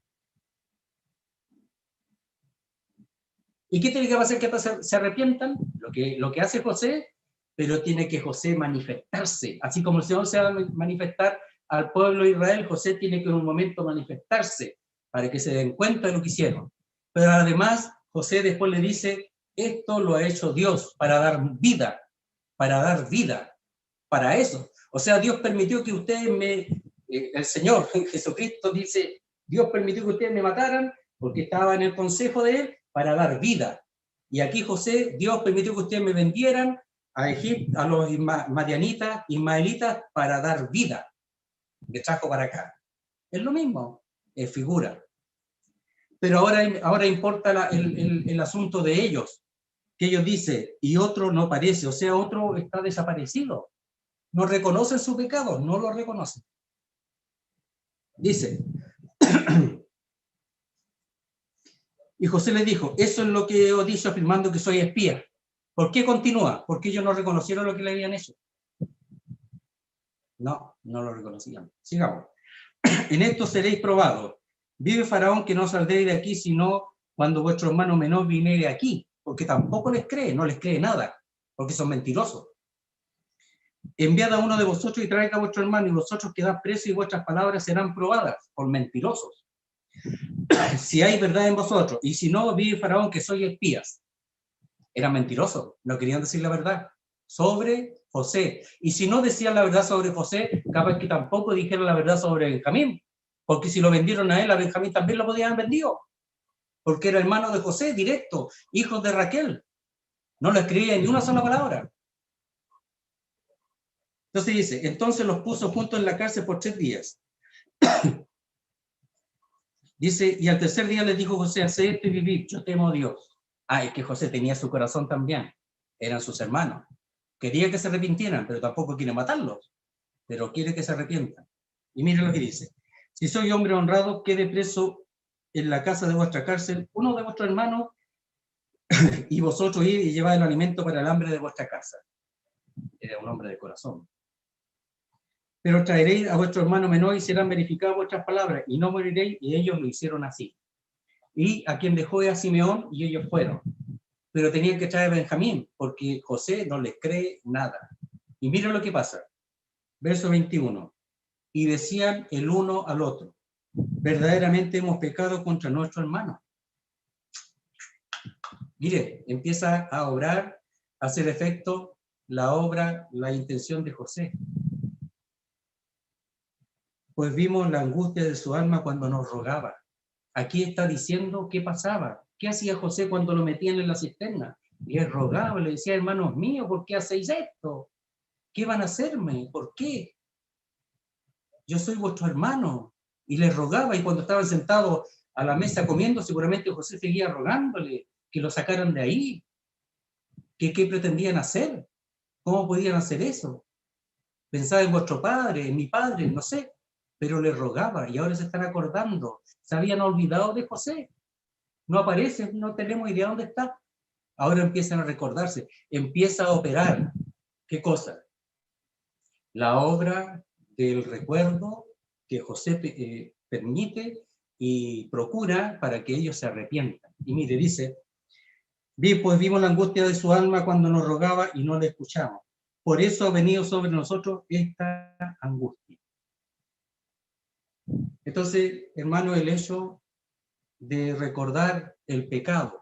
¿Y qué tiene que pasar que se arrepientan? Lo que hace José, pero tiene que José manifestarse. Así como el Señor se va a manifestar al pueblo de Israel, José tiene que en un momento manifestarse para que se den cuenta de lo que hicieron. Pero además, José después le dice, esto lo ha hecho Dios para dar vida, para eso. O sea, Dios permitió que ustedes el Señor Jesucristo dice, Dios permitió que ustedes me mataran porque estaba en el consejo de Él para dar vida. Y aquí José, Dios permitió que ustedes me vendieran a Egipto, a los madianitas, ismaelitas, para dar vida. Me trajo para acá. Es lo mismo, es figura. Pero ahora importa el asunto de ellos, que ellos dicen, y otro no parece, o sea, otro está desaparecido. No reconocen su pecado, no lo reconocen. Dice, y José le dijo, eso es lo que os dicho afirmando que soy espía. ¿Por qué continúa? Porque ellos no reconocieron lo que le habían hecho. No lo reconocían. Sigamos. En esto seréis probados. Vive Faraón que no saldréis de aquí, sino cuando vuestro hermano menor viniere aquí, porque tampoco les cree, no les cree nada, porque son mentirosos. Enviad a uno de vosotros y traiga a vuestro hermano, y vosotros quedad presos y vuestras palabras serán probadas por mentirosos. Si hay verdad en vosotros, y si no, vive Faraón que sois espías. Eran mentirosos, no querían decir la verdad sobre José. Y si no decían la verdad sobre José, capaz que tampoco dijeron la verdad sobre Benjamín, porque si lo vendieron a él, a Benjamín también lo podían haber vendido, porque era hermano de José, directo, hijo de Raquel. No lo escribía ni una sola palabra. Entonces dice, entonces los puso juntos en la cárcel por 3 días. Dice, y al tercer día les dijo José, haced esto y vivid, yo temo a Dios. Es que José tenía su corazón también, eran sus hermanos. Quería que se arrepintieran, pero tampoco quiere matarlos, pero quiere que se arrepientan. Y miren lo que dice, si soy hombre honrado, quede preso en la casa de vuestra cárcel uno de vuestros hermanos, y vosotros id y llevad el alimento para el hambre de vuestra casa. Era un hombre de corazón. Pero traeréis a vuestro hermano menor y serán verificadas vuestras palabras, y no moriréis, y ellos lo hicieron así. Y a quien dejó a Simeón, y ellos fueron. Pero tenían que traer a Benjamín, porque José no les cree nada. Y miren lo que pasa. Verso 21. Y decían el uno al otro, verdaderamente hemos pecado contra nuestro hermano. Mire, empieza a obrar, a hacer efecto la obra, la intención de José. Pues vimos la angustia de su alma cuando nos rogaba. Aquí está diciendo qué pasaba. ¿Qué hacía José cuando lo metían en la cisterna? Les rogaba, le decía, hermanos míos, ¿por qué hacéis esto? ¿Qué van a hacerme? ¿Por qué? Yo soy vuestro hermano. Y les rogaba, y cuando estaban sentados a la mesa comiendo, seguramente José seguía rogándole que lo sacaran de ahí. ¿Qué pretendían hacer? ¿Cómo podían hacer eso? Pensaba en vuestro padre, en mi padre, no sé, pero le rogaba y ahora se están acordando. Se habían olvidado de José. No aparece, no tenemos idea dónde está. Ahora empiezan a recordarse, empieza a operar. ¿Qué cosa? La obra del recuerdo que José permite y procura para que ellos se arrepientan. Y mire, dice, pues vimos la angustia de su alma cuando nos rogaba y no le escuchamos. Por eso ha venido sobre nosotros esta angustia. Entonces, hermano, el hecho de recordar el pecado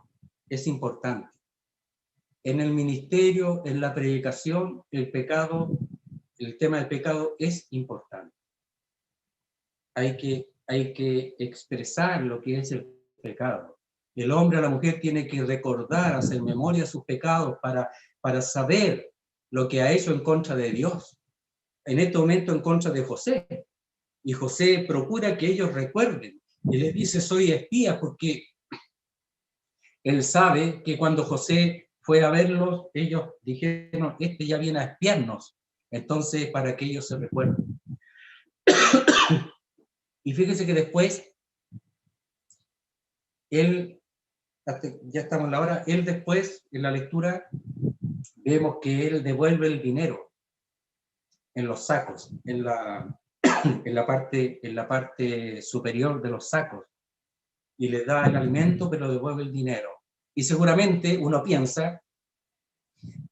es importante. En el ministerio, en la predicación, el tema del pecado es importante. Hay que expresar lo que es el pecado. El hombre a la mujer tiene que recordar, hacer memoria de sus pecados para saber lo que ha hecho en contra de Dios. En este momento en contra de José. Y José procura que ellos recuerden. Y les dice, soy espía, porque él sabe que cuando José fue a verlos, ellos dijeron, este ya viene a espiarnos. Entonces, para que ellos se recuerden. Y fíjese que después, él, ya estamos en la hora, él después, en la lectura, vemos que él devuelve el dinero en los sacos, en la parte superior de los sacos, y les da el alimento, pero devuelve el dinero. Y seguramente uno piensa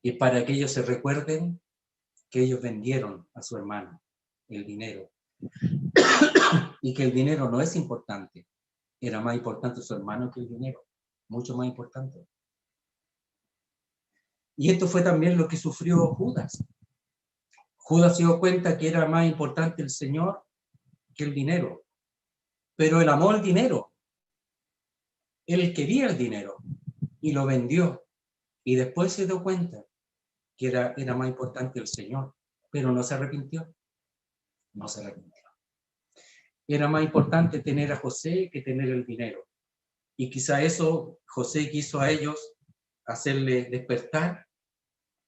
que para que ellos se recuerden que ellos vendieron a su hermano el dinero, y que el dinero no es importante, era más importante su hermano que el dinero, mucho más importante. Y esto fue también lo que sufrió Judas. Judas se dio cuenta que era más importante el Señor que el dinero, pero él amó el dinero, él quería el dinero y lo vendió, y después se dio cuenta que era más importante el Señor, pero no se arrepintió, no se arrepintió. Era más importante tener a José que tener el dinero. Y quizá eso José quiso a ellos hacerle despertar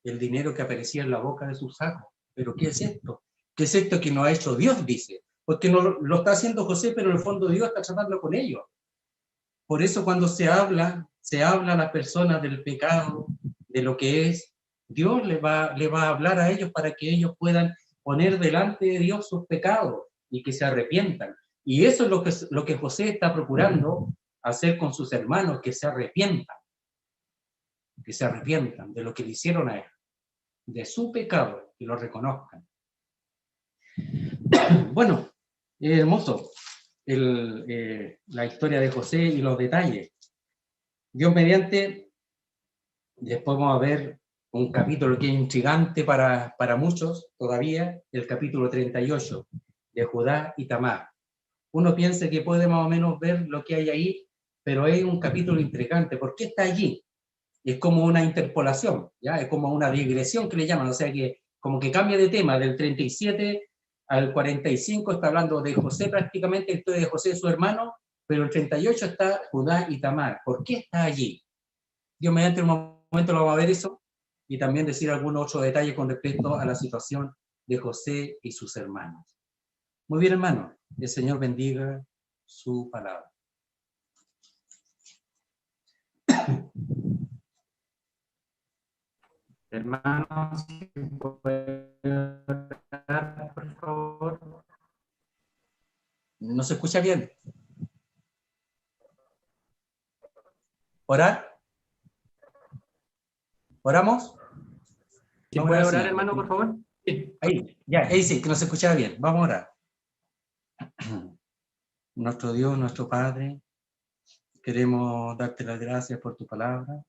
el dinero que aparecía en la boca de sus saco. ¿Pero qué es esto? ¿Qué es esto que no ha hecho Dios? Dice. Porque no lo está haciendo José, pero en el fondo Dios está tratando con ellos. Por eso cuando se habla a las personas del pecado, de lo que es, Dios le va a hablar a ellos para que ellos puedan poner delante de Dios sus pecados y que se arrepientan. Y eso es lo que José está procurando hacer con sus hermanos, que se arrepientan de lo que le hicieron a él, de su pecado, y lo reconozcan. Bueno, es hermoso la historia de José y los detalles. Dios mediante, después vamos a ver un capítulo que es intrigante para muchos todavía, el capítulo 38 de Judá y Tamar. Uno piensa que puede más o menos ver lo que hay ahí, pero es un capítulo intrigante. ¿Por qué está allí? Es como una interpolación, ¿ya? Es como una digresión que le llaman, o sea que como que cambia de tema, del 37 al 45 está hablando de José prácticamente, esto es de José su hermano, pero el 38 está Judá y Tamar. ¿Por qué está allí? Dios mediante, un momento lo vamos a ver eso, y también decir algunos otros detalles con respecto a la situación de José y sus hermanos. Muy bien, hermano, el Señor bendiga su palabra. Hermanos, por favor. ¿No se escucha bien? ¿Orar? ¿Oramos? ¿Quién puede orar, hermano, por favor? Sí. Ahí sí, que no se escuchaba bien. Vamos a orar. Nuestro Dios, nuestro Padre, queremos darte las gracias por tu palabra.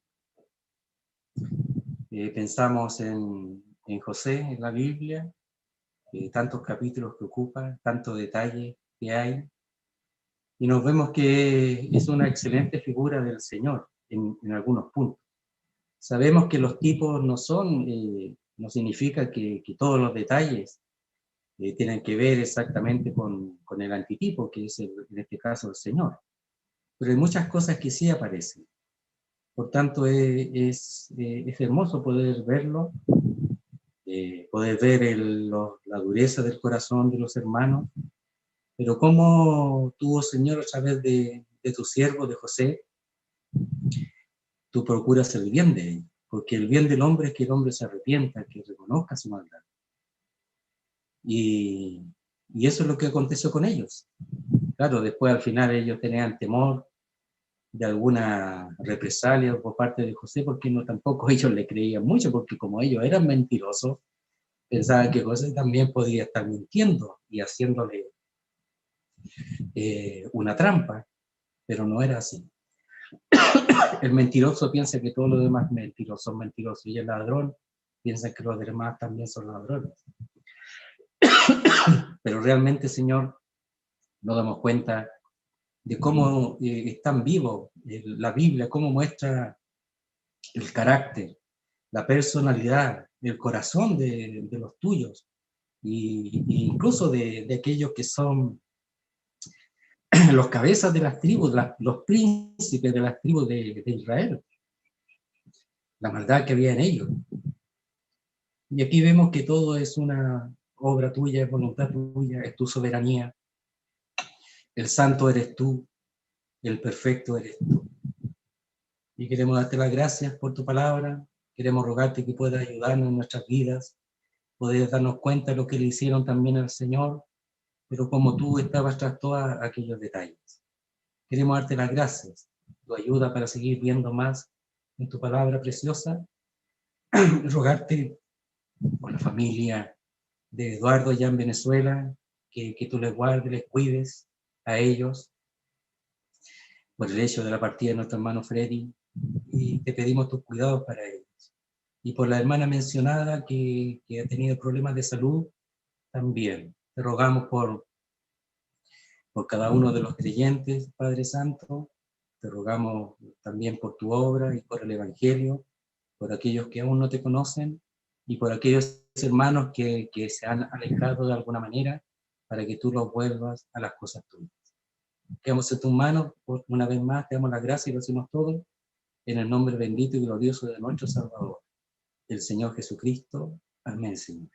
Pensamos en José, en la Biblia, tantos capítulos que ocupa, tantos detalles que hay. Y nos vemos que es una excelente figura del Señor en algunos puntos. Sabemos que los tipos no son, no significa que todos los detalles tienen que ver exactamente con el antitipo, que es en este caso el Señor. Pero hay muchas cosas que sí aparecen. Por tanto, es hermoso poder verlo, poder ver la dureza del corazón de los hermanos, pero cómo tú, Señor, a través de tu siervo, de José, tú procuras el bien de él, porque el bien del hombre es que el hombre se arrepienta, que reconozca su maldad. Y eso es lo que aconteció con ellos. Claro, después al final ellos tenían temor de alguna represalia por parte de José, porque no tampoco ellos le creían mucho, porque como ellos eran mentirosos, pensaban que José también podía estar mintiendo y haciéndole una trampa, pero no era así. El mentiroso piensa que todos los demás mentirosos son mentirosos, y el ladrón piensa que los demás también son ladrones. Pero realmente, Señor, nos damos cuenta de cómo es tan vivo la Biblia, cómo muestra el carácter, la personalidad, el corazón de los tuyos, e incluso de aquellos que son los cabezas de las tribus, los príncipes de las tribus de Israel, la maldad que había en ellos. Y aquí vemos que todo es una obra tuya, es voluntad tuya, es tu soberanía. El santo eres tú, el perfecto eres tú. Y queremos darte las gracias por tu palabra, queremos rogarte que puedas ayudarnos en nuestras vidas, poder darnos cuenta de lo que le hicieron también al Señor, pero como tú estabas tras todos aquellos detalles. Queremos darte las gracias, tu ayuda para seguir viendo más en tu palabra preciosa, rogarte por la familia de Eduardo allá en Venezuela, que tú les guardes, les cuides a ellos, por el hecho de la partida de nuestro hermano Freddy, y te pedimos tus cuidados para ellos. Y por la hermana mencionada que ha tenido problemas de salud, también. Te rogamos por cada uno de los creyentes, Padre Santo, te rogamos también por tu obra y por el Evangelio, por aquellos que aún no te conocen y por aquellos hermanos que se han alejado de alguna manera, para que tú los vuelvas a las cosas tuyas. Quedamos en tus manos, una vez más te damos las gracias y lo hacemos todo en el nombre bendito y glorioso de nuestro Salvador, el Señor Jesucristo. Amén, Señor.